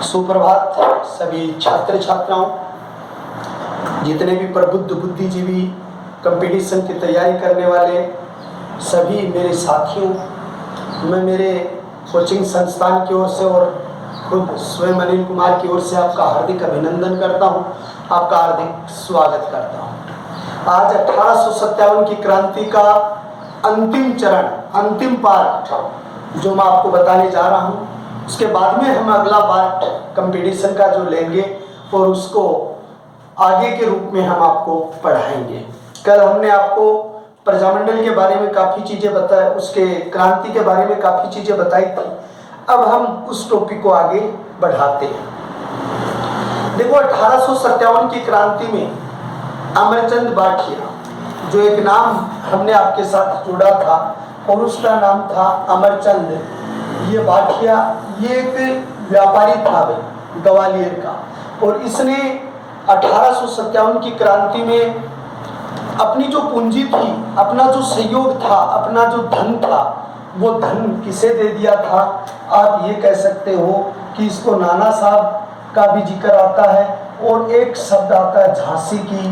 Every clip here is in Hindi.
सुप्रभात सभी छात्र छात्राओं, जितने भी प्रबुद्ध बुद्धिजीवी कंपटीशन की तैयारी करने वाले सभी मेरे साथियों, मैं मेरे कोचिंग संस्थान की ओर से और खुद स्वयं अनिल कुमार की ओर से आपका हार्दिक अभिनंदन करता हूं, आपका हार्दिक स्वागत करता हूं। आज 1857 की क्रांति का अंतिम चरण, अंतिम पार्ट जो मैं आपको बताने जा रहा हूं, उसके बाद में हम अगला पार्ट कंपटीशन का जो लेंगे और उसको आगे के रूप में हम आपको पढ़ाएंगे। कल हमने आपको प्रजामंडल के बारे में काफ़ी चीज़ें बताई, उसके क्रांति के बारे में काफ़ी चीज़ें बताई थी। अब हम उस टॉपिक को आगे बढ़ाते हैं। देखो, 1857 की क्रांति में अमरचंद बाठिया, जो एक नाम हमने आपके साथ जोड़ा था और उसका नाम था अमरचंद, ये बाठिया, ये एक व्यापारी था ग्वालियर का, और इसने 1857 की क्रांति में अपनी जो पूंजी थी, अपना जो सहयोग था, अपना जो धन था, वो धन किसे दे दिया था? आप ये कह सकते हो कि इसको नाना साहब का भी जिक्र आता है और एक शब्द आता है झांसी की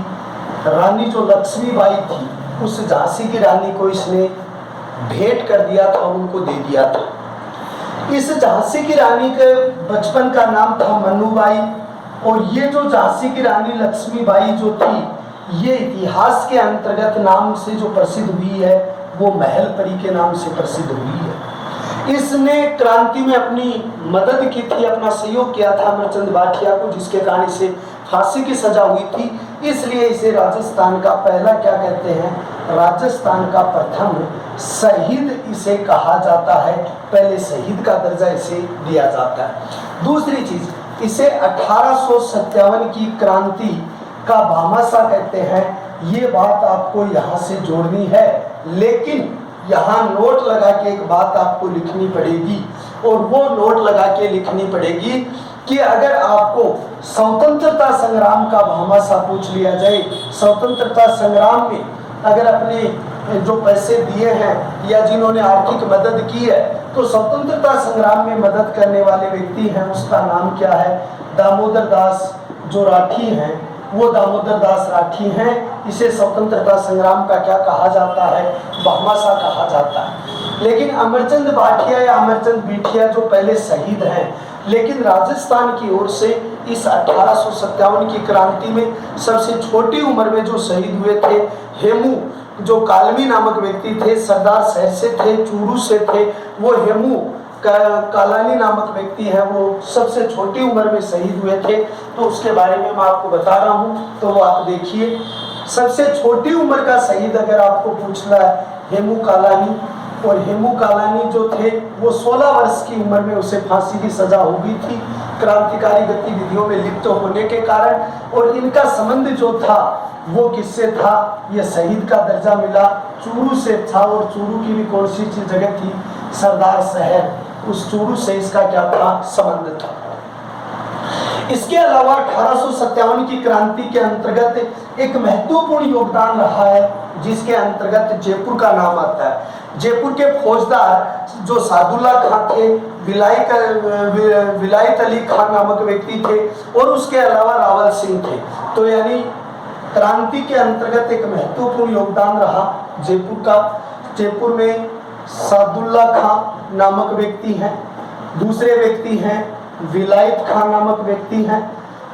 रानी जो लक्ष्मीबाई थी, उस झांसी की रानी को इसने भेंट कर दिया था, उनको दे दिया था। इस झांसी की रानी के बचपन का नाम था मनुबाई, और ये जो झांसी की रानी लक्ष्मीबाई जो थी, ये इतिहास के अंतर्गत नाम से जो प्रसिद्ध हुई है वो महलपरी के नाम से प्रसिद्ध हुई है। इसने क्रांति में अपनी मदद की थी, अपना सहयोग किया था अमरचंद बाठिया को, जिसके कारण इसे फांसी की सजा हुई थी। इसलिए इसे राजस्थान का पहला, क्या कहते हैं, राजस्थान का प्रथम शहीद इसे कहा जाता है। पहले शहीद का दर्जा इसे दिया जाता है। दूसरी चीज, इसे 1857 की क्रांति का भामाशाह कहते हैं। ये बात आपको यहाँ से जोड़नी है, लेकिन यहाँ नोट लगा के एक बात आपको लिखनी पड़ेगी, और वो नोट लगा के लिखनी पड़ेगी कि अगर आपको स्वतंत्रता संग्राम का भामाशाह पूछ लिया जाए, स्वतंत्रता संग्राम में अगर अपने जो पैसे दिए हैं या जिन्होंने आर्थिक मदद की है, तो स्वतंत्रता संग्राम में मदद करने वाले व्यक्ति हैं, उसका नाम क्या है? दामोदर दास जो राठी हैं, वो दामोदर दास राठी हैं। इसे स्वतंत्रता संग्राम का क्या कहा जाता है? भामाशाह कहा जाता है। लेकिन अमरचंद बाठिया या अमरचंद बिठिया जो पहले शहीद हैं, लेकिन राजस्थान की ओर से इस 1857 की क्रांति में सबसे छोटी उम्र में जो शहीद हुए थे, हेमू जो कालमी नामक व्यक्ति थे, सरदार शहर से थे, चूरू से थे, वो हेमू कालानी नामक व्यक्ति है, वो सबसे छोटी उम्र में शहीद हुए थे। तो उसके बारे में मैं आपको बता रहा हूँ, तो वो आप देखिए। सबसे छोटी उम्र का शहीद अगर आपको पूछना है, हेमू कालानी, और हेमू कालानी जो थे वो 16 वर्ष की उम्र में उसे फांसी की सजा हो गई थी क्रांतिकारी गतिविधियों में लिप्त होने के कारण। और इनका संबंध जो था वो किससे था? ये शहीद का दर्जा मिला चूरू से था, और चूरू की भी कौन सी जगह थी? सरदार शहर, उस चूरू से इसका क्या था? संबंध था। इसके अलावा 1857 की क्रांति के अंतर्गत एक महत्वपूर्ण योगदान रहा है, जिसके अंतर्गत जयपुर का नाम आता है। जयपुर के फौजदार जो सादुल्ला खां थे, विलायत अली खान नामक व्यक्ति थे, और उसके अलावा रावल सिंह थे। तो यानी क्रांति के अंतर्गत एक महत्वपूर्ण योगदान रहा जयपुर का। जयपुर में सादुल्ला खां नामक व्यक्ति हैं, दूसरे व्यक्ति हैं विलायत खान नामक व्यक्ति हैं,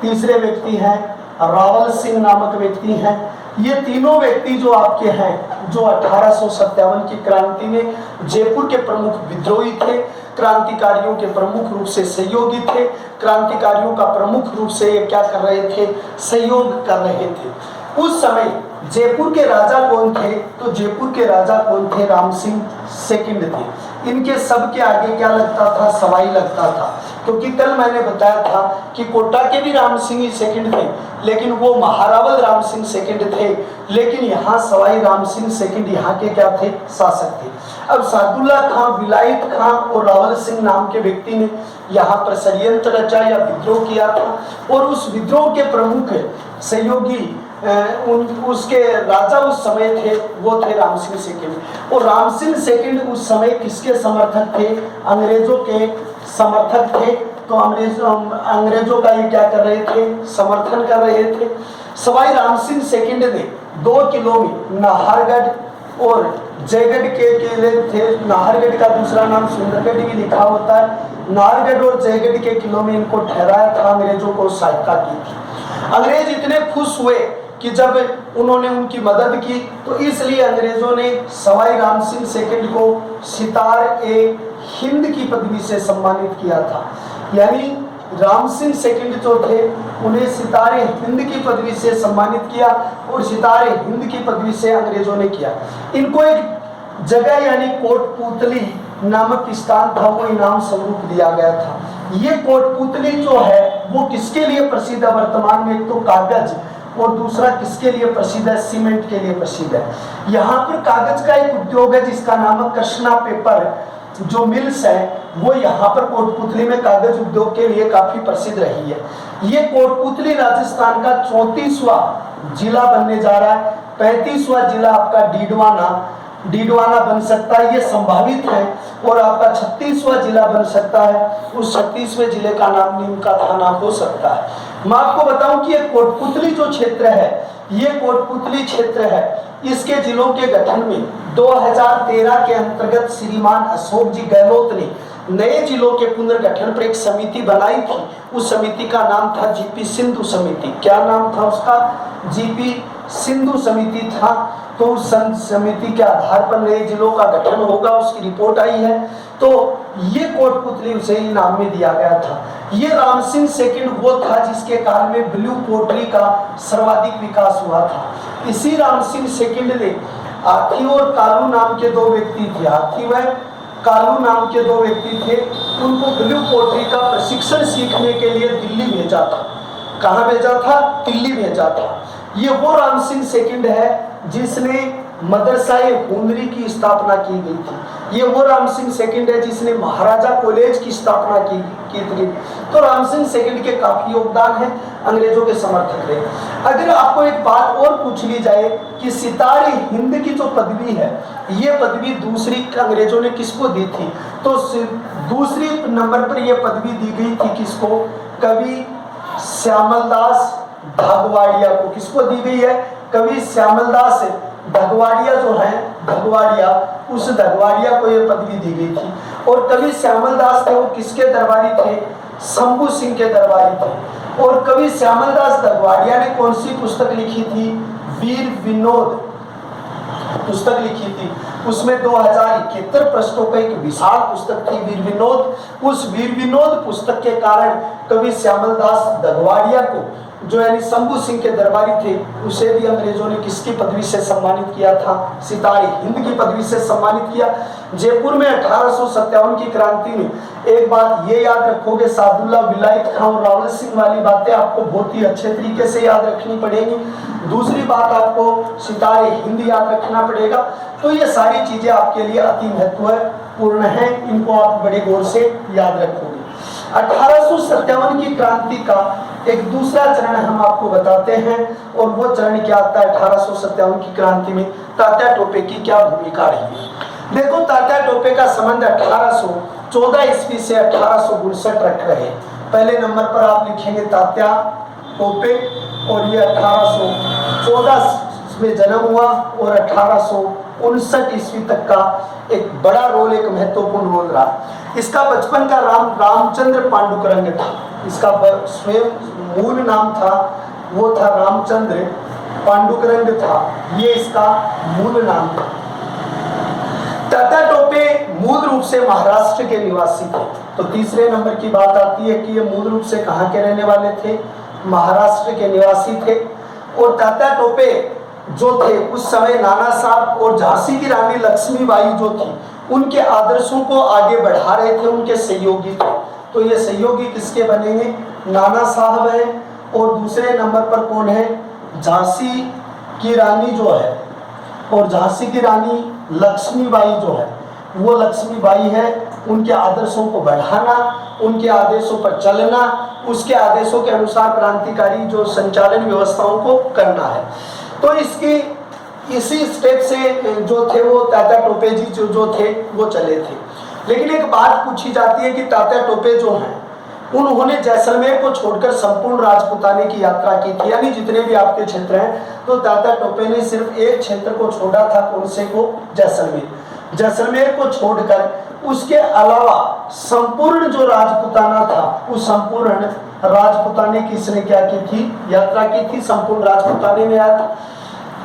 तीसरे व्यक्ति हैं रावल सिंह नामक व्यक्ति हैं। ये तीनों व्यक्ति जो आपके हैं, जो 1857 की क्रांति में जयपुर के प्रमुख विद्रोही थे, क्रांतिकारियों के प्रमुख रूप से सहयोगी थे, क्रांतिकारियों का प्रमुख रूप से ये क्या कर रहे थे? सहयोग कर रहे थे। उस समय जयपुर के राजा कौन थे? तो जयपुर के राजा कौन थे? राम सिंह सेकंड थे। इनके सब के आगे क्या लगता था? सवाई लगता था। क्योंकि कल मैंने बताया था कि कोटा के भी राम सिंह ही सेकंड थे, लेकिन वो महारावल राम सिंह सेकंड थे, लेकिन यहाँ सवाई राम सिंह सेकंड यहाँ के क्या थे? शासक थे। अब सादुल्ला खां, विलायत खां और रावल सिंह नाम के व्यक्ति ने यहाँ पर षड्यंत्र रचा या विद्रोह किया था, और उस विद्रोह के प्रमुख सहयोगी उसके राजा उस समय थे, वो थे राम सिंह सेकंड। और राम सिंह सेकंड उस समय किसके समर्थक थे? अंग्रेजों के समर्थक थे। तो अंग्रेजों का ये क्या कर रहे थे, समर्थन कर रहे थे। सवाई राम सिंह सेकंड ने 2 किलो में नाहरगढ़ और जयगढ़ के किले थे। नाहरगढ़ का दूसरा नाम सुंदरगढ़ भी लिखा होता है। नाहरगढ़ और जयगढ़ के किलों में इनको ठहराया था, अंग्रेजों को सहायता की थी। अंग्रेज इतने खुश हुए कि जब उन्होंने उनकी मदद की, तो इसलिए अंग्रेजों ने सवाई राम सिंह सेकंड को सितार-ए-हिंद की पदवी से सम्मानित किया था। यानी राम सिंह सेकंड जो थे उन्हें सितारे-हिंद की पदवी से सम्मानित किया और सितारे-हिंद की पदवी से अंग्रेजों ने किया। इनको एक जगह यानी कोटपुतली नामक स्थान था, वो इनाम स्वरूप दिया गया था। ये कोटपुतली जो है वो किसके लिए प्रसिद्ध है वर्तमान में? एक तो कागज और दूसरा किसके लिए प्रसिद्ध है? सीमेंट के लिए प्रसिद्ध है। यहाँ पर कागज का एक उद्योग है जिसका नाम है कृष्णा पेपर, जो मिल्स है वो यहाँ पर कोटपुतली में कागज उद्योग के लिए काफी प्रसिद्ध रही है। ये कोटपुतली राजस्थान का 34वां जिला बनने जा रहा है। 35वां जिला आपका डीडवाना बन सकता है, ये संभावित है। और आपका 36वां जिला बन सकता है, उस 36वें जिले का नाम नीम का थाना हो सकता है। मैं आपको बताऊं कि ये कोटपुतली जो क्षेत्र है, ये कोटपुतली क्षेत्र है, इसके जिलों के गठन में 2013 के अंतर्गत श्रीमान अशोक जी गहलोत ने नए जिलों के पुनर्गठन पर एक समिति बनाई थी। उस समिति का नाम था जीपी सिंधु समिति। क्या नाम था उसका? जीपी सिंधु समिति था। तो उस समिति के आधार पर नए जिलों का गठन होगा, उसकी रिपोर्ट आई है। तो ये कोटपुतली उसे ही नाम में दिया गया था। ये राम सिंह सेकंड वो था जिसके काल में ब्लू पोट्री का सर्वाधिक विकास हुआ था। इसी राम सिंह सेकंड ने हाथी और कालू नाम के 2 व्यक्ति थे, हाथी व कालू नाम के 2 व्यक्ति थे, उनको ब्लू पोट्री का प्रशिक्षण सीखने के लिए दिल्ली भेजा था। कहाँ भेजा था? दिल्ली भेजा था। ये वो राम सिंह सेकंड है जिसने मदरसा-ए-हुनरी की स्थापना की गई थी। ये वो राम सिंह सेकंड है जिसने महाराजा कॉलेज की स्थापना की थी। तो राम सिंह सेकंड के काफी योगदान है, अंग्रेजों के समर्थक रहे। अगर आपको एक बात और पूछ ली जाए कि सितारे-हिंद की जो पदवी है, ये पदवी दूसरी अंग्रेजों ने किसको दी थी, तो दूसरी नंबर पर यह पदवी दी गई थी किसको? कवि श्यामलदास ढगवाड़िया को। किसको दी गई है? कवि श्यामलदास ढगवाड़िया जो है, ढगवाड़िया, उस ढगवाड़िया को यह पदवी दी गई थी। और कवि श्यामलदास थे वो किसके दरबारी थे? शंभू सिंह के दरबारी थे। और कवि श्यामलदास ढगवाड़िया ने कौन सी पुस्तक लिखी थी? वीर विनोद पुस्तक लिखी थी। उसमें 2071 पृष्ठों का एक विशाल पुस्तक थी वीर विनोद। उस वीर विनोद पुस्तक के कारण कवि श्यामलदास ढगवाड़िया को, जो यानी शंभू सिंह के दरबारी थे, उसे भी अंग्रेजों ने किसकी पदवी से सम्मानित किया था? सितारे-हिंद की पदवी से सम्मानित किया। जयपुर में 1857 की क्रांति में एक बात ये याद रखोगे, सादुल्ला विलायत खां और रावल सिंह वाली बातें आपको बहुत ही अच्छे तरीके से याद रखनी पड़ेगी। दूसरी बात आपको सितारे-हिंद याद रखना पड़ेगा। तो ये सारी चीजें आपके लिए अति महत्वपूर्ण है, इनको आप बड़े गौर से याद रखोगे। 1857 की क्रांति का एक दूसरा चरण हम आपको बताते हैं, और वो चरण क्या आता है 1857 की क्रांति में? तात्या टोपे की क्या भूमिका रही? देखो, तात्या टोपे का संबंध 1814 ईस्वी से 1859 रख रहे। पहले नंबर पर आप लिखेंगे तात्या टोपे, और ये 1814 में जन्म हुआ और 1859 ईस्वी तक का एक बड़ा रोल, एक महत्वपूर्ण रोल रहा। इसका बचपन का नाम रामचंद्र पांडुरंग था। इसका स्वयं मूल नाम था, वो था रामचंद्र पांडुरंग था, ये इसका मूल नाम था। तात्या टोपे मूल रूप से महाराष्ट्र के निवासी थे। तो तीसरे नंबर की बात आती है कि ये मूल रूप से कहाँ के रहने वाले थे? महाराष्ट्र के निवासी थे। और तात्या टोपे जो थे उस समय नाना साहब और झांसी की रानी लक्ष्मीबाई जो थी, उनके आदर्शों को आगे बढ़ा रहे थे, उनके सहयोगी थे। तो ये सहयोगी किसके बनेंगे? नाना साहब हैं। और दूसरे नंबर पर कौन है? झांसी की रानी जो है, और झांसी की रानी लक्ष्मीबाई जो है, वो लक्ष्मीबाई है। उनके आदर्शों को बढ़ाना, उनके आदेशों पर चलना, उसके आदेशों के अनुसार क्रांतिकारी जो संचालन व्यवस्थाओं को करना है। तो इसकी इसी स्टेप से जो थे वो तात्या टोपे जी जो थे वो चले थे। लेकिन एक बात पूछी जाती है कि तात्या टोपे जो हैं उन्होंने जैसलमेर को छोड़कर संपूर्ण राजपूताने की यात्रा की थी, यानी जितने भी आपके क्षेत्र हैं। तो तात्या टोपे ने सिर्फ एक क्षेत्र को छोड़ा था, कौन से को? जैसलमेर। जैसलमेर को छोड़कर उसके अलावा संपूर्ण जो राजपूताना था, उस संपूर्ण राजपूताने की इसने क्या की थी? यात्रा की थी। संपूर्ण राजपूताने में आया था।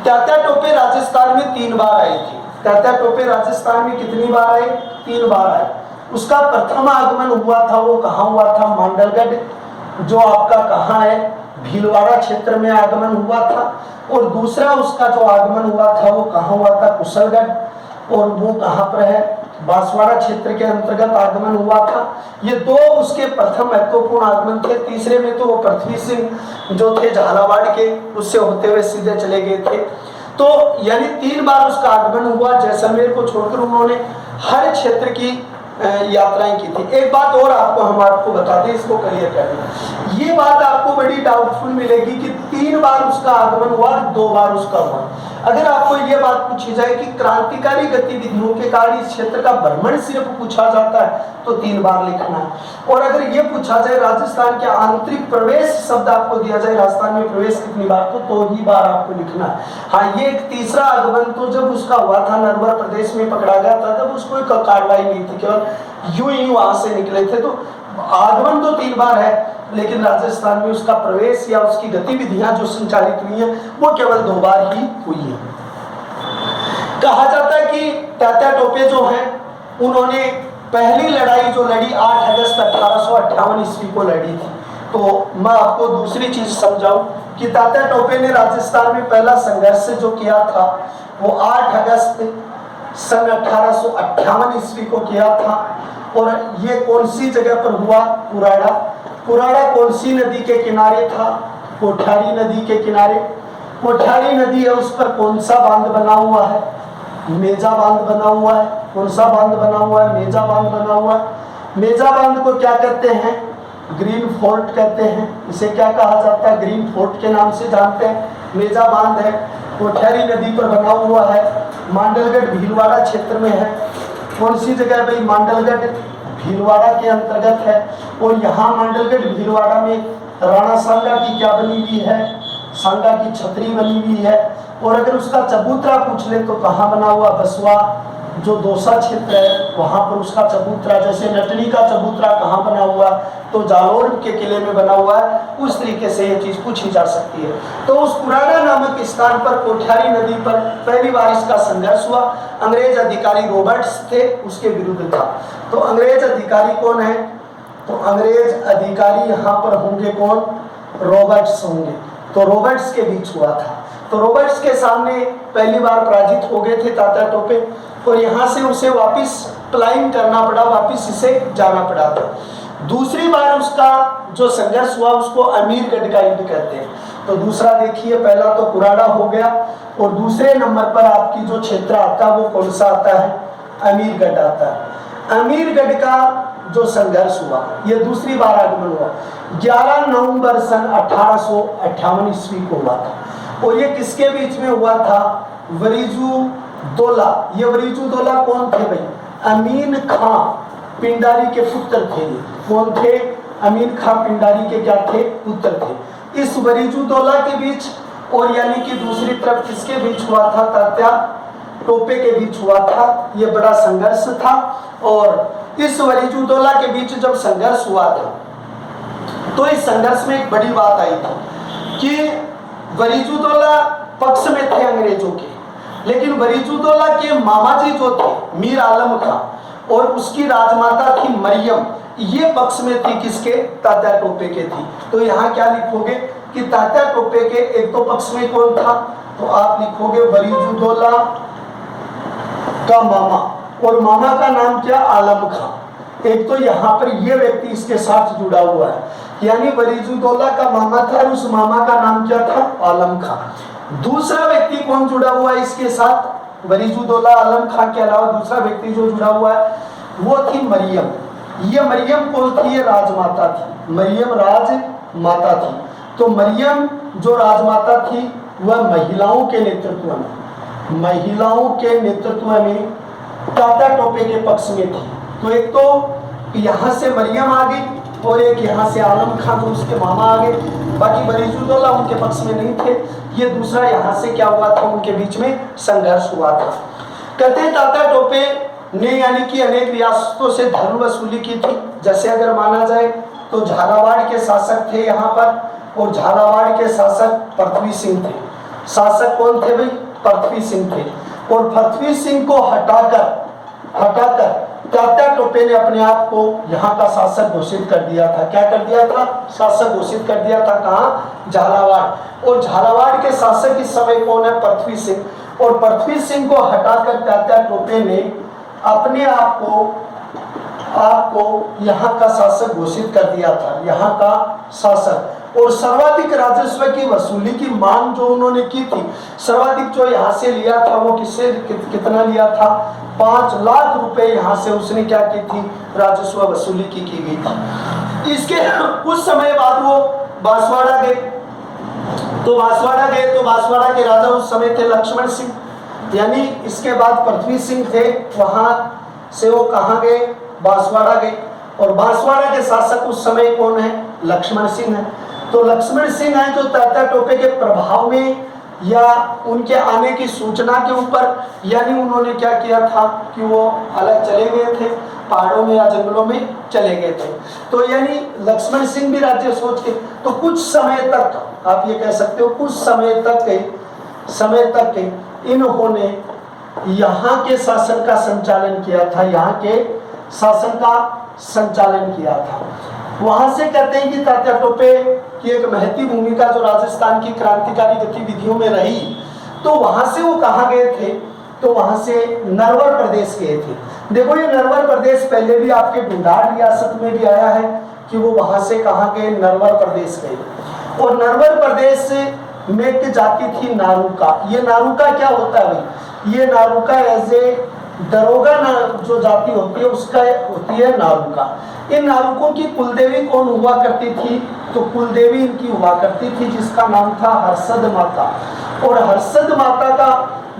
तात्या टोपे राजस्थान में 3 बार आए थे। तात्या टोपे राजस्थान में कितनी बार आए? 3 बार आए। उसका प्रथम आगमन हुआ था, वो कहाँ हुआ था? मांडलगढ़, जो आपका कहाँ है? भीलवाड़ा क्षेत्र में आगमन हुआ था। और दूसरा उसका जो आगमन हुआ था वो कहाँ हुआ था? कुशलगढ़, और वो कहाँ पर है? बांसवाड़ा क्षेत्र के अंतर्गत आगमन हुआ था। ये 2 उसके प्रथम महत्वपूर्ण आगमन थे। तीसरे में तो वो पृथ्वी सिंह जो थे झालावाड़ के, उससे होते हुए सीधे चले गए थे। तो यानी 3 बार उसका आगमन हुआ। जैसलमेर को छोड़कर उन्होंने हर क्षेत्र की यात्राएं की थी। एक बात और हम आपको बता दें, इसको क्लियर कर दें। ये बात आपको बड़ी डाउटफुल मिलेगी कि 3 बार उसका आगमन हुआ, 2 बार उसका हुआ। अगर आपको ये बात पूछी जाए कि क्रांतिकारी गतिविधियों के कारण इस क्षेत्र का भ्रमण सिर्फ पूछा जाता है तो 3 बार लिखना है। और अगर ये पूछा जाए राजस्थान के आंतरिक प्रवेश शब्द आपको दिया जाए, राजस्थान में प्रवेश कितनी बार, तो 2 ही बार आपको लिखना है। हाँ, ये एक तीसरा आगमन तो जब उसका हुआ था, नरवर प्रदेश में पकड़ा गया था, तब उसको कोई कार्रवाई नहीं थी, केवल यूं ही वहां से निकले थे। तो आगमन तो 3 बार है, लेकिन राजस्थान में उसका प्रवेश या उसकी गतिविधियां जो संचालित हुई हैं वो केवल 2 बार ही हुई है। कहा जाता है कि तात्या टोपे जो हैं उन्होंने पहली लड़ाई जो लड़ी 8 अगस्त 1858 ईस्वी को लड़ी थी। तो मैं आपको दूसरी चीज समझाऊं कि तात्या टोपे ने राजस्थान में पहला संघर्ष जो किया था वो 8 अगस्त सन 1858 ईस्वी को किया था। और ये कौन सी जगह पर हुआ? पुराड़ा। पुराड़ा कौन सी नदी के किनारे था? कोठारी नदी के किनारे। कोठारी नदी है, उस पर कौन सा बांध बना हुआ है? मेजा बांध बना हुआ है। कौन सा बांध बना हुआ है? मेजा बांध बना हुआ है। मेजा बांध को क्या कहते हैं? ग्रीन फोर्ट कहते हैं। इसे क्या कहा जाता है? ग्रीन फोर्ट के नाम से जानते हैं। मेजा बांध है, कोठारी नदी पर बना हुआ है, मांडलगढ़ भीलवाड़ा क्षेत्र में है। कौन सी जगह है भाई? मांडलगढ़ भीलवाड़ा के अंतर्गत है। और यहाँ मांडलगढ़ भीलवाड़ा में राणा सांगा की क्या बनी हुई है? सांगा की छतरी बनी हुई है। और अगर उसका चबूतरा पूछ ले तो कहाँ बना हुआ? बसवा जो दौसा क्षेत्र है वहां पर उसका चबूतरा, जैसे नटनी का चबूतरा कहाँ बना हुआ तो जालोर के किले में बना हुआ है, उस तरीके से ये चीज पूछी जा सकती है। तो उस पुराना नामक स्थान पर कोठारी नदी पर पहली बार इसका संघर्ष हुआ। अंग्रेज अधिकारी रॉबर्ट्स थे, उसके विरुद्ध था। तो अंग्रेज अधिकारी कौन है? तो अंग्रेज अधिकारी यहाँ पर होंगे कौन? रॉबर्ट्स होंगे। तो रॉबर्ट्स के बीच हुआ था। तो रॉबर्ट्स के सामने पहली बार पराजित हो गए थे तात्या टोपे, और यहाँ से उसे वापस पलायन करना पड़ा, वापस इसे जाना पड़ा था। दूसरी बार उसका जो संघर्ष हुआ उसको अमीरगढ़ का युद्ध कहते हैं। तो दूसरा देखिए, पहला तो कुराड़ा हो गया, और दूसरे नंबर पर आपकी जो क्षेत्र आता है वो कौन सा आता है? अमीरगढ़ आता है। अमीरगढ़ का जो संघर्ष हुआ ये दूसरी बार आगमन हुआ 11 नवंबर सन 1858 ईस्वी को हुआ था। और ये किसके बीच में हुआ था? वरीजू दौला। ये वरीजू दौला कौन थे भाई? अमीन खां पिंडारी के पुत्र थे। कौन थे? अमीन खां पिंडारी के क्या थे? पुत्र थे। इस वरीजू दौला के बीच, और यानी कि दूसरी तरफ किसके बीच हुआ था? तात्या टोपे के बीच हुआ था। ये बड़ा संघर्ष था। और इस वरीजू दौला के बीच जब संघर्ष हुआ था तो इस संघर्ष में एक बड़ी बात आई थी कि वरीजू दौला पक्ष में थे अंग्रेजों के, लेकिन वरीजू दौला के मामा जी जो थे मीर आलम खां, और उसकी राजमाता थी मरियम, ये पक्ष में थी किसके? तात्या टोपे के थी। तो यहाँ क्या लिखोगे कि तात्या टोपे के एक तो पक्ष में कौन था? तो आप लिखोगे वरीजू दौला का मामा, और मामा का नाम क्या? आलम खां। एक तो यहाँ पर ये व्यक्ति इसके साथ जुड़ा हुआ है, यानी वरीजू दौला का मामा था और उस मामा का नाम क्या था? आलम खां। दूसरा व्यक्ति कौन जुड़ा हुआ है इसके साथ? वरीजू दौला आलम खां के अलावा दूसरा व्यक्ति जो जुड़ा हुआ है वो थी मरियम। ये मरियम कौन थी? ये राजमाता थी। मरियम राजमाता थी। तो मरियम जो राजमाता थी वह महिलाओं के नेतृत्व में तात्या टोपे के पक्ष में थी। तो एक तो यहाँ से मरियम आ गई और एक यहाँ से आलम खान तो उसके मामा आ गए, बाकी बरीजुद्दौला उनके पक्ष में नहीं थे। ये दूसरा यहाँ से क्या हुआ था, उनके बीच में संघर्ष हुआ था। कहते हैं तात्या टोपे ने यानी कि अनेक रियासतों से धन वसूली की थी। जैसे अगर माना जाए तो झालावाड़ के शासक थे यहाँ पर, और झालावाड़ के शासक पृथ्वी सिंह थे। शासक कौन थे भाई? पृथ्वी सिंह थे। और पृथ्वी सिंह को हटाकर तात्या टोपे ने अपने आप को यहाँ का शासक घोषित कर दिया था। क्या कर दिया था? शासक घोषित कर दिया था। कहाँ? झालावाड़। और झालावाड़ के शासक इस समय कौन है? पृथ्वी सिंह। और पृथ्वी सिंह को हटाकर तात्या टोपे ने अपने आप को यहाँ का शासक घोषित कर दिया था, यहाँ का शासक। और सर्वाधिक राजस्व की वसूली की मांग जो उन्होंने की थी, सर्वाधिक जो यहाँ से लिया था वो किससे कितना लिया था? 5 लाख रुपए यहाँ से उसने क्या की थी? राजस्व वसूली की गई थी। इसके कुछ समय बाद वो बांसवाड़ा गए। तो बांसवाड़ा के राजा उस समय थे लक्ष्मण सिंह, यानी इसके बाद पृथ्वी सिंह थे, वहां से वो कहाँ गए? बांसवाड़ा गए। और बांसवाड़ा के शासक उस समय कौन है? लक्ष्मण सिंह है। तो लक्ष्मण सिंह है जो तात्या टोपे के प्रभाव में या उनके आने की सूचना के ऊपर, यानी उन्होंने क्या किया था कि वो अलग चले गए थे, पहाड़ों में या जंगलों में चले गए थे। तो यानी लक्ष्मण सिंह भी राज्य सोच के, तो कुछ समय तक आप ये कह सकते हो, कुछ समय तक इन्होंने यहाँ के शासन का संचालन किया था, यहाँ के शासन का संचालन किया था। वहां से कहते हैं कि तात्या टोपे की एक महती भूमिका जो राजस्थान की क्रांतिकारी गतिविधियों में रही। तो वहां से वो कहाँ गए थे? तो वहां से नरवर प्रदेश गए थे। देखो ये नरवर प्रदेश पहले भी आपके ढूंढाड़ रियासत में भी आया है कि वो वहां से कहाँ गए? नरवर प्रदेश गए। और नरवर प्रदेश में एक जाति थी नारूका। ये नारूका क्या होता है भाई? ये नारूका एज ए दरोगा जो जाति होती है उसका होती है नारूका। इन नारुकों की कुलदेवी कौन हुआ करती थी? तो कुलदेवी इनकी हुआ करती थी जिसका नाम था हर्षद माता। और हर्षद माता का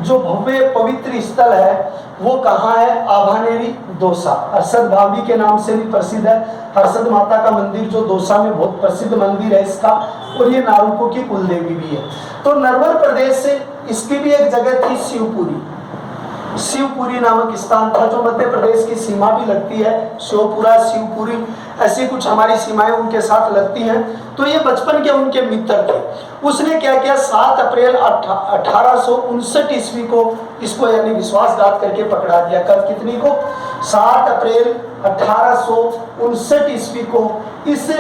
जो भव्य पवित्र स्थल है वो कहाँ है? आभानेरी दौसा। हर्षद भाभी के नाम से भी प्रसिद्ध है। हर्षद माता का मंदिर जो दौसा में बहुत प्रसिद्ध मंदिर है इसका, और ये नारुकों की कुलदेवी भी है। तो नरवर प्रदेश से इसकी भी एक जगह थी शिवपुरी नामक स्थान था जो मध्य प्रदेश की सीमा भी लगती है। शिवपुरा, शिवपुरी ऐसी कुछ हमारी सीमाएं उनके साथ लगती हैं। तो ये बचपन के उनके मित्र थे। उसने क्या किया? 7 अप्रैल 1859 ईस्वी को इसको यानी विश्वासघात करके पकड़ा दिया। कब? कितनी को? 7 अप्रैल 1859 ईस्वी को इस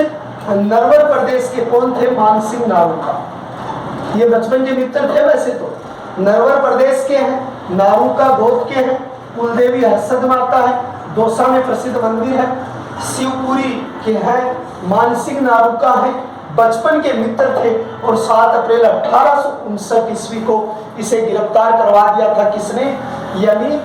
नरवर प्रदेश के कौन थे? मानसिंह नारूका। ये बचपन के मित्र थे। वैसे तो नरवर प्रदेश के हैं, नारूका गोत्र के हैं, कुलदेवी हर्षद माता है, दौसा में प्रसिद्ध मंदिर है, शिवपुरी के हैं, मानसिंह नारूका है, बचपन के मित्र थे। और 7 अप्रैल 1859 ईस्वी को इसे गिरफ्तार करवा दिया था। किसने? यानी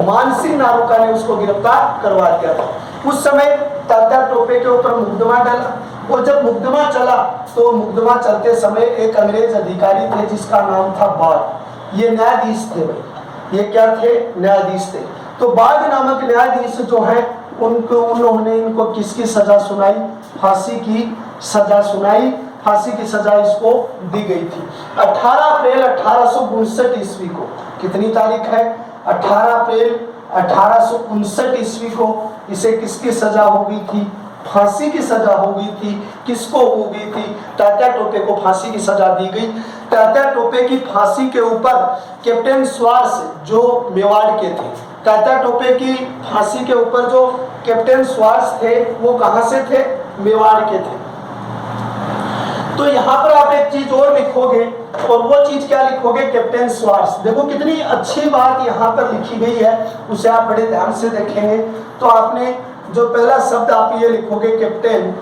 मानसिंह नारूका ने उसको गिरफ्तार करवा दिया था। उस समय तात्या टोपे के ऊपर मुकदमा डला। और जब मुकदमा चला तो मुकदमा चलते समय एक अंग्रेज अधिकारी थे जिसका नाम था बाग। ये न्यायाधीश थे भाई। ये क्या थे? न्यायाधीश थे। तो बाग नामक न्यायाधीश जो है उन्होंने इनको किसकी सजा सुनाई? फांसी की सजा सुनाई। फांसी की सजा इसको दी गई थी 18 अप्रैल 1859 ईस्वी को। कितनी तारीख है? 18 अप्रैल 1859 ईस्वी को इसे किसकी सजा हो गई थी? फांसी की सजा हो गई थी। किसको हो गई थी? तात्या टोपे को फांसी की सजा दी गई। तात्या टोपे की फांसी के ऊपर कैप्टन स्वार्स जो मेवाड़ के थे, तात्या टोपे की फांसी के ऊपर जो कैप्टन स्वार्स थे वो कहां से थे? मेवाड़ के थे। तो यहाँ पर आप एक चीज और लिखोगे, और वो चीज क्या लिखोगे? कैप्टन स्वार्स। देखो कितनी अच्छी बात यहाँ पर लिखी गई है, उसे आप बड़े ध्यान से देखेंगे तो आपने जो पहला शब्द आप ये लिखोगे कैप्टन,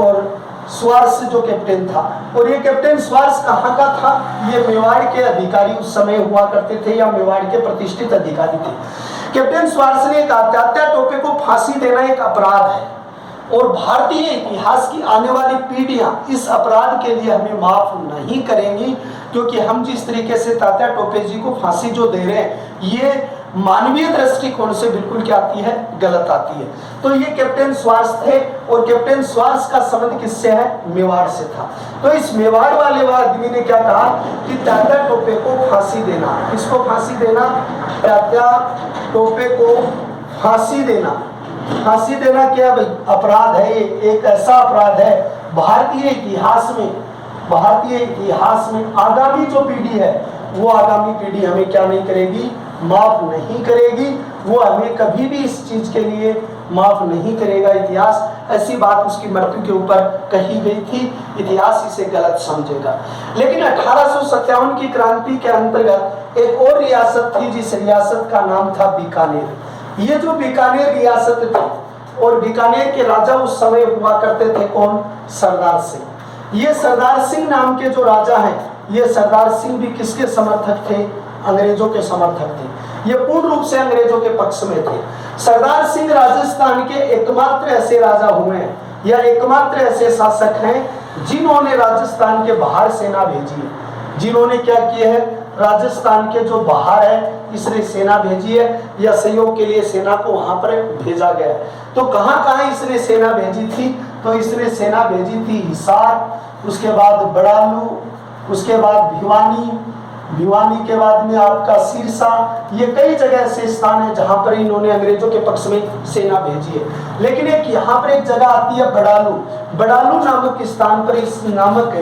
और स्वार्स जो कैप्टन था। और ये कैप्टन स्वार्स कहाँ का था? ये मेवाड़ के अधिकारी उस समय हुआ करते थे, या मेवाड़ के प्रतिष्ठित अधिकारी थे। कैप्टन स्वार्स ने कहा तात्या टोपे को फांसी देना एक अपराध है और भारतीय इतिहास की आने वाली पीढ़ियां इस अपराध के लिए हमें माफ नहीं करेंगी, क्योंकि हम जिस तरीके से तात्या टोपे जी को फांसी जो दे रहे हैं ये मानवीय दृष्टिकोण से बिल्कुल क्या आती है, गलत आती है। तो ये कैप्टन स्वार्स थे और कैप्टन स्वार्स का संबंध किससे है, मेवाड़ से था। तो इस मेवाड़ वाले आदमी ने क्या कहा कि तात्या टोपे को फांसी देना। किसको फांसी देना, तात्या टोपे को फांसी देना। फांसी देना क्या भाई, अपराध है, ये एक ऐसा अपराध है भारतीय इतिहास में आगामी जो पीढ़ी है वो आगामी पीढ़ी हमें क्या नहीं करेगी, माफ नहीं करेगी। वो हमें कभी भी इस चीज के लिए माफ नहीं करेगा। इतिहास ऐसी बात उसकी मृत्यु के ऊपर कही गई थी, इतिहास इसे गलत समझेगा। लेकिन 1857 की क्रांति के अंतर्गत एक और रियासत थी जिस रियासत का नाम था बीकानेर। ये जो बीकानेर रियासत थी और बीकानेर के राजा उस समय हुआ करते थे कौन, सरदार सिंह। ये सरदार सिंह नाम के जो राजा हैं, ये सरदार सिंह भी किसके समर्थक थे, अंग्रेजों के समर्थक थे। ये पूर्ण रूप से अंग्रेजों के पक्ष में थे। सरदार सिंह राजस्थान के एकमात्र ऐसे राजा हुए हैं या एकमात्र ऐसे शासक हैं जिन्होंने राजस्थान के बाहर सेना भेजी है। जिन्होंने क्या किया है, राजस्थान के जो बाहर है इसने सेना भेजी है या सहयोग के लिए सेना को वहां पर भेजा गया है। तो कहां कहां इसने सेना भेजी थी, तो इसने सेना भेजी थी हिसार, उसके बाद बड़ालू, उसके बाद भिवानी के बाद में आपका सिरसा। ये कई जगह ऐसे स्थान है जहां पर इन्होंने अंग्रेजों के पक्ष में सेना भेजी है। लेकिन एक यहाँ पर एक जगह आती है बड़ालू नामक स्थान पर, इस नामक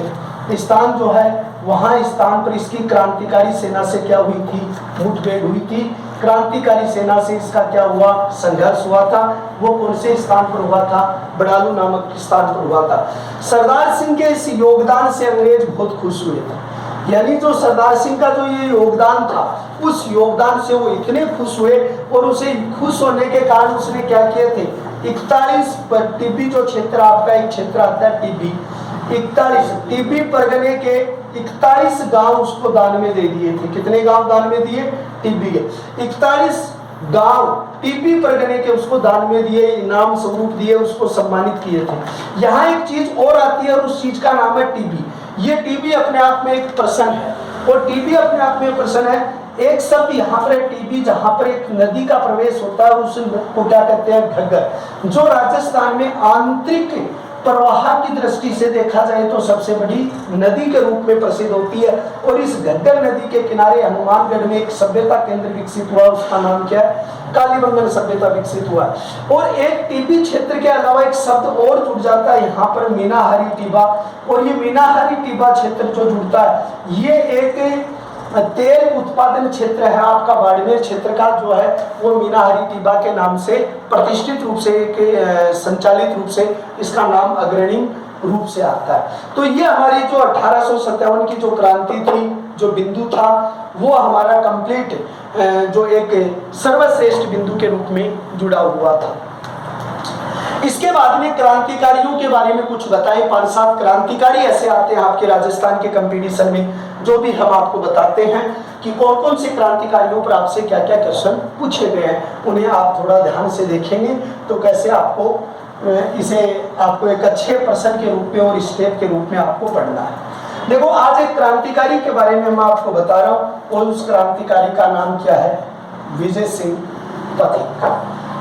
स्थान जो है वहां स्थान पर इसकी क्रांतिकारी सेना से क्या हुई थी, मुठभेड़ हुई थी। क्रांतिकारी सेना से इसका क्या हुआ, संघर्ष हुआ था। वो कौन से स्थान पर हुआ था, बड़ालू नामक स्थान पर हुआ था। सरदार सिंह के इस योगदान से अंग्रेज बहुत खुश हुए थे। यानी जो सरदार सिंह का जो ये योगदान था, उस योगदान से वो इतने खुश हुए और उसे खुश होने के कारण उसने क्या किए थे, 41 टिब्बी जो क्षेत्र आपका एक क्षेत्र आता है टिब्बी, 41 टिब्बी परगने के 41 गांव उसको दान में दे दिए थे। कितने गांव दान में दिए, टिब्बी के 41 गांव टिब्बी परगने के उसको दान में दिए, इनाम स्वरूप दिए, उसको सम्मानित किए थे। यहाँ एक चीज और आती है और उस चीज का नाम है टीबी। ये टीबी अपने आप में एक प्रश्न है और टीबी अपने आप में प्रश्न है। एक शब्द यहाँ पर टीबी, जहाँ पर एक नदी का प्रवेश होता है उस को क्या कहते हैं, घग्गर, जो राजस्थान में आंतरिक प्रवाह की दृष्टि से देखा जाए तो सबसे बड़ी नदी के रूप में प्रसिद्ध होती है। और इस घग्गर नदी के किनारे हनुमानगढ़ में एक सभ्यता केंद्र विकसित हुआ, उसका नाम क्या है, कालीबंगन सभ्यता विकसित हुआ। और एक टीबी क्षेत्र के अलावा एक शब्द और जुड़ जाता है यहाँ पर, मीनाहारी टीबा। और ये मीनाहारी टीबा क्षेत्र जो जुड़ता है ये एक तेल उत्पादन क्षेत्र है आपका, बाड़मेर क्षेत्र का जो है वो मीनाहारी टीबा के नाम से प्रतिष्ठित रूप से संचालित रूप से इसका नाम अग्रणी रूप से आता है। तो ये हमारी जो 1857 की जो क्रांति थी, जो बिंदु था, वो हमारा कंप्लीट जो एक सर्वश्रेष्ठ बिंदु के रूप में जुड़ा हुआ था। इसके बाद में क्रांतिकारियों के बारे में कुछ बताएं। 5-7 क्रांतिकारी ऐसे आते हैं आपके राजस्थान के कंपटीशन में, जो भी हम आपको बताते हैं कि कौन कौन से क्रांतिकारियों पर आपसे क्या क्या क्वेश्चन पूछे गए हैं। उन्हें आप थोड़ा ध्यान से देखेंगे तो कैसे आपको इसे आपको एक अच्छे प्रश्न के रूप में और स्टेप के रूप में आपको पढ़ना है। देखो, आज एक क्रांतिकारी के बारे में मैं आपको बता रहा हूँ और उस क्रांतिकारी का नाम क्या है, विजय सिंह पथिक।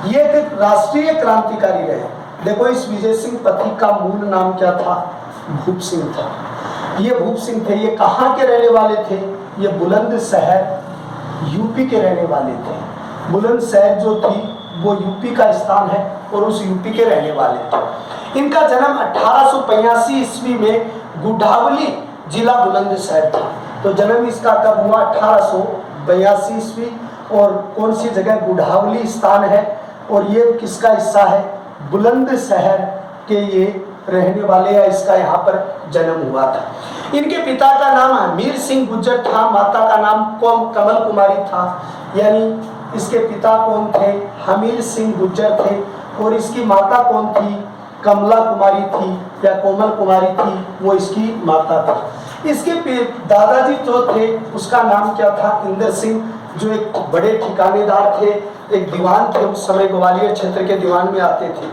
ये एक राष्ट्रीय क्रांतिकारी रहे। देखो, इस विजय सिंह पथिक का मूल नाम क्या था, भूप सिंह था। ये भूप सिंह थे। ये कहाँ के रहने वाले थे, ये बुलंदशहर यूपी के रहने वाले थे। बुलंदशहर जो थी वो यूपी का स्थान है और उस यूपी के रहने वाले थे। इनका जन्म 1885 ईस्वी में गुडावली जिला बुलंदशहर था। तो जन्म इसका कब हुआ, 1882 ईस्वी। और कौन सी जगह, गुडावली स्थान है और ये किसका हिस्सा है, बुलंदशहर के ये रहने वाले हैं। इसका यहाँ पर जन्म हुआ था। इनके पिता का नाम हमीर सिंह गुज्जर था, माता का नाम कमल कुमारी था। यानी इसके पिता कौन थे, हमीर सिंह गुज्जर थे और इसकी माता कौन थी, कमला कुमारी थी या कोमल कुमारी थी, वो इसकी माता थी। इसके दादाजी जो थे उसका नाम क्या था, इंदर सिंह। जो एक बड़े ठिकानेदार थे, एक दीवान थे, उस समय ग्वालियर क्षेत्र के दीवान में आते थे।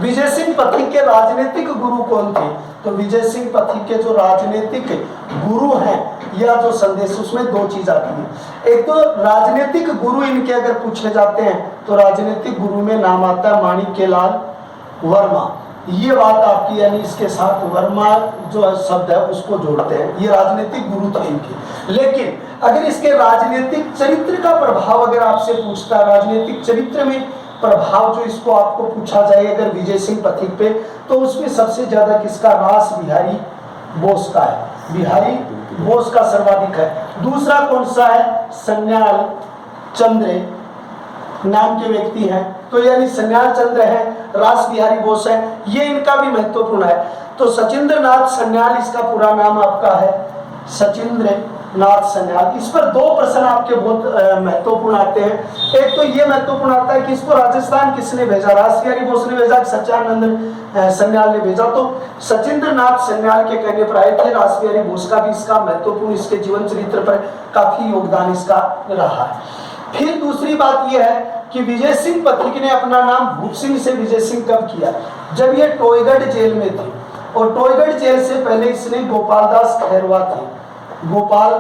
विजय सिंह पथिक के राजनीतिक गुरु कौन थे? तो विजय सिंह पथिक के जो राजनीतिक गुरु हैं या जो संदेश, उसमें दो चीज आती है। एक तो राजनीतिक गुरु इनके अगर पूछे जाते हैं तो राजनीतिक गुरु में नाम आता है माणिक्यलाल वर्मा। ये बात आपकी, यानी इसके साथ वर्मा जो शब्द है उसको जोड़ते हैं, ये राजनीतिक गुरु थे इनके। लेकिन अगर इसके राजनीतिक चरित्र का प्रभाव अगर आपसे पूछता है, राजनीतिक चरित्र में प्रभाव जो इसको आपको पूछा जाए अगर विजय सिंह पथिक पे, तो उसमें सबसे ज्यादा किसका? रास बिहारी बोस का है, बिहारी बोस का सर्वाधिक है। दूसरा कौन सा है? सन्याल चंद्र नाम के व्यक्ति हैं, तो यानी सन्याल चंद्र है, रास बिहारी बोस है, ये इनका भी महत्वपूर्ण है। तो सचिंद्र नाथ सन्याल इसका पूरा नाम आपका है, सचिंद्र नाथ सन्याल। इस पर दो प्रश्न आपके बहुत महत्वपूर्ण आते हैं। एक तो ये महत्वपूर्ण आता है कि इसको राजस्थान किसने भेजा? रास बिहारी बोस ने भेजा, सच्चिदानंद सन्याल ने भेजा? तो सचिंद्र नाथ सन्याल के कहने पर आए थे। रास बिहारी बोस का भी इसका महत्वपूर्ण, इसके जीवन चरित्र पर काफी योगदान इसका रहा है। फिर दूसरी बात यह है कि विजय सिंह पथिक ने अपना नाम भूप सिंह से विजय सिंह कब किया? जब ये टोयगढ़ जेल में थे, और टोयगढ़ जेल से पहले इसने गोपाल दास खैरवा थे, गोपाल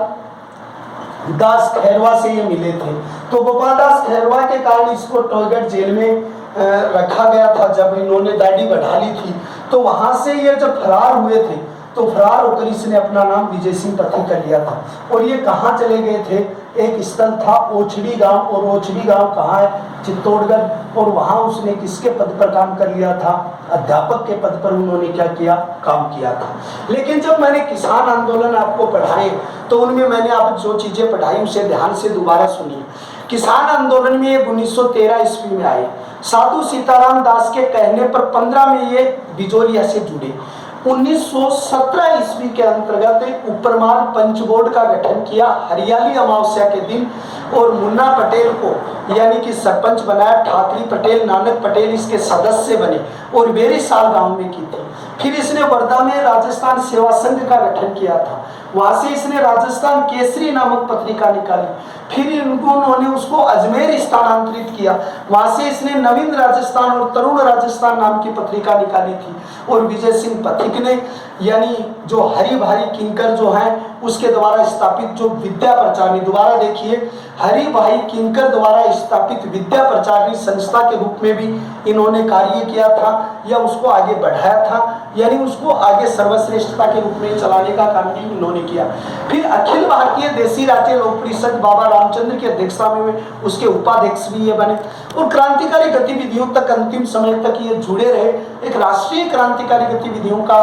दास खैरवा से ये मिले थे। तो गोपाल दास खैरवा के कारण इसको टोयगढ़ जेल में रखा गया था। जब इन्होंने दाढ़ी बढ़ा ली थी तो वहां से ये जब फरार हुए थे तो फरार होकर इसने अपना नाम विजय सिंह पथिक कर लिया था। और ये कहाँ चले गए थे? एक स्थल था ओछड़ी गांव, और ओछड़ी गांव कहाँ है? चित्तौड़गढ़। और वहां उसने किसके पद पर काम कर लिया था? अध्यापक के पद पर उन्होंने क्या किया? काम किया था। लेकिन जब मैंने किसान आंदोलन आपको पढ़ाए तो उनमें मैंने आप जो चीजें पढ़ाई उसे ध्यान से दोबारा सुनिए। किसान आंदोलन में ये 1913 ईस्वी में आए। साधु सीताराम दास के कहने पर 15 में ये बिजोलिया से जुड़े। 1917 ईस्वी के अंतर्गत उपरमाल पंच बोर्ड का गठन किया हरियाली अमावस्या के दिन, और मुन्ना पटेल को यानी कि सरपंच बनाया। ठाकरी पटेल, नानक पटेल इसके सदस्य बने और बेरी साल गांव में की थी। फिर इसने वर्धा में राजस्थान सेवा संघ का गठन किया था। वहां से इसने राजस्थान केसरी नामक पत्रिका निकाली। फिर उन्होंने उसको अजमेर स्थानांतरित किया। वहां से इसने नवीन राजस्थान और तरुण राजस्थान नाम की पत्रिका निकाली थी। और विजय सिंह पथिक ने यानी जो हरि भाई किंकर जो हैं उसके द्वारा स्थापित जो विद्या प्रचारणी, दोबारा देखिए, हरि भाई किंकर द्वारा स्थापित विद्या प्रचारणी संस्था के रूप में भी इन्होंने कार्य किया था या उसको आगे बढ़ाया था, यानी उसको आगे सर्वश्रेष्ठता के रूप में चलाने का काम भी इन्होंने किया। फिर अखिल भारतीय देसी राज्य लोक परिषद बाबा रामचंद्र की अध्यक्षता में उसके उपाध्यक्ष भी ये बने, और क्रांतिकारी गतिविधियों तक अंतिम समय तक ये जुड़े रहे। एक राष्ट्रीय क्रांतिकारी गतिविधियों का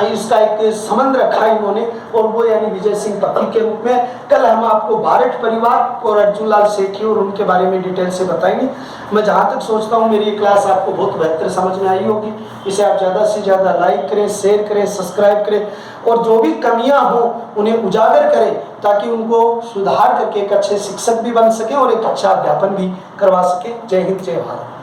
इसका एक संबंध रखा इन्होंने, और वो यानी विजय सिंह पथिक के रूप में। कल हम आपको बारठ परिवार और अर्जुन लाल सेठी और उनके बारे में डिटेल से बताएंगे। मैं जहाँ तक सोचता हूँ मेरी क्लास आपको बहुत बेहतर समझ में आई होगी। इसे आप ज़्यादा से ज़्यादा लाइक करें, शेयर करें, सब्सक्राइब करें, और जो भी कमियां हो उन्हें उजागर करें ताकि उनको सुधार करके एक अच्छे शिक्षक भी बन सके और एक अच्छा अध्यापन भी करवा सके। जय हिंद, जय भारत।